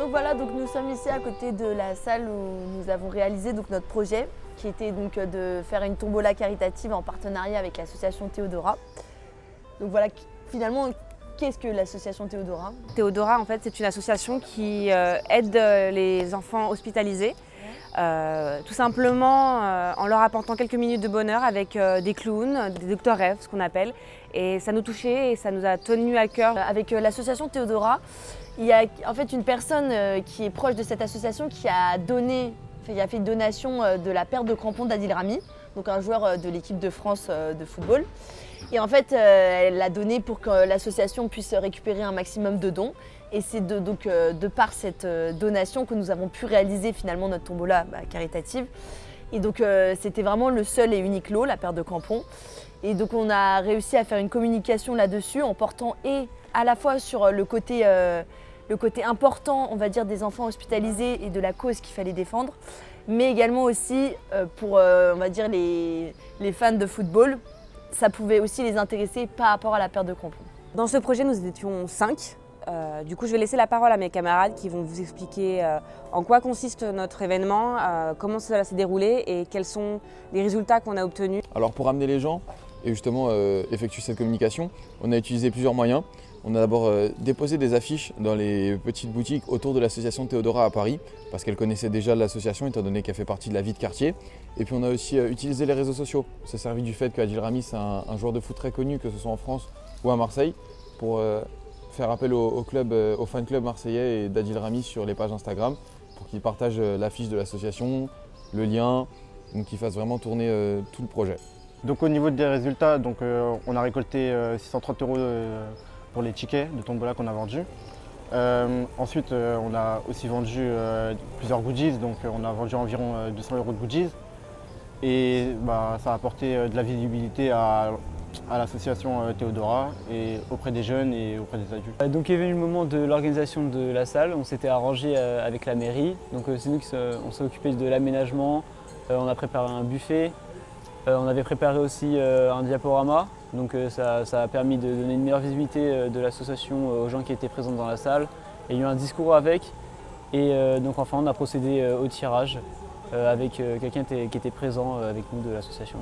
Donc voilà, donc nous sommes ici à côté de la salle où nous avons réalisé donc notre projet, qui était donc de faire une tombola caritative en partenariat avec l'association Théodora. Donc voilà, finalement, qu'est-ce que l'association Théodora? Théodora, en fait, c'est une association qui aide les enfants hospitalisés, tout simplement en leur apportant quelques minutes de bonheur avec des clowns, des docteurs rêves, ce qu'on appelle. Et ça nous touchait et ça nous a tenu à cœur. Avec l'association Théodora, il y a en fait une personne qui est proche de cette association qui a fait une donation de la paire de crampons d'Adil Rami, donc un joueur de l'équipe de France de football. Et en fait, elle l'a donné pour que l'association puisse récupérer un maximum de dons. Et c'est de par cette donation que nous avons pu réaliser finalement notre tombola caritative. Et donc c'était vraiment le seul et unique lot, la paire de crampons. Et donc on a réussi à faire une communication là-dessus en portant à la fois sur le côté important, on va dire, des enfants hospitalisés et de la cause qu'il fallait défendre, mais également aussi pour, on va dire, les fans de football. Ça pouvait aussi les intéresser par rapport à la paire de crampons. Dans ce projet, nous étions 5. Du coup, je vais laisser la parole à mes camarades qui vont vous expliquer en quoi consiste notre événement, comment cela s'est déroulé et quels sont les résultats qu'on a obtenus. Alors pour amener les gens et justement effectuer cette communication, on a utilisé plusieurs moyens. On a d'abord déposé des affiches dans les petites boutiques autour de l'association Théodora à Paris, parce qu'elle connaissait déjà l'association étant donné qu'elle fait partie de la vie de quartier. Et puis on a aussi utilisé les réseaux sociaux. On s'est servi du fait qu'Adil Rami, c'est un joueur de foot très connu, que ce soit en France ou à Marseille, pour faire appel au fan club marseillais et d'Adil Rami sur les pages Instagram, pour qu'ils partagent l'affiche de l'association, le lien, donc qu'ils fassent vraiment tourner tout le projet. Donc au niveau des résultats, on a récolté 630 € pour les tickets de tombola qu'on a vendus. Ensuite, on a aussi vendu plusieurs goodies, donc on a vendu environ 200 € de goodies. Et ça a apporté de la visibilité à l'association Théodora et auprès des jeunes et auprès des adultes. Donc est venu le moment de l'organisation de la salle. On s'était arrangé avec la mairie. Donc c'est nous qui on s'est occupé de l'aménagement. On a préparé un buffet. On avait préparé aussi un diaporama. Donc ça a permis de donner une meilleure visibilité de l'association aux gens qui étaient présents dans la salle. Et il y a eu un discours avec. Et donc enfin on a procédé au tirage avec quelqu'un qui était présent avec nous de l'association.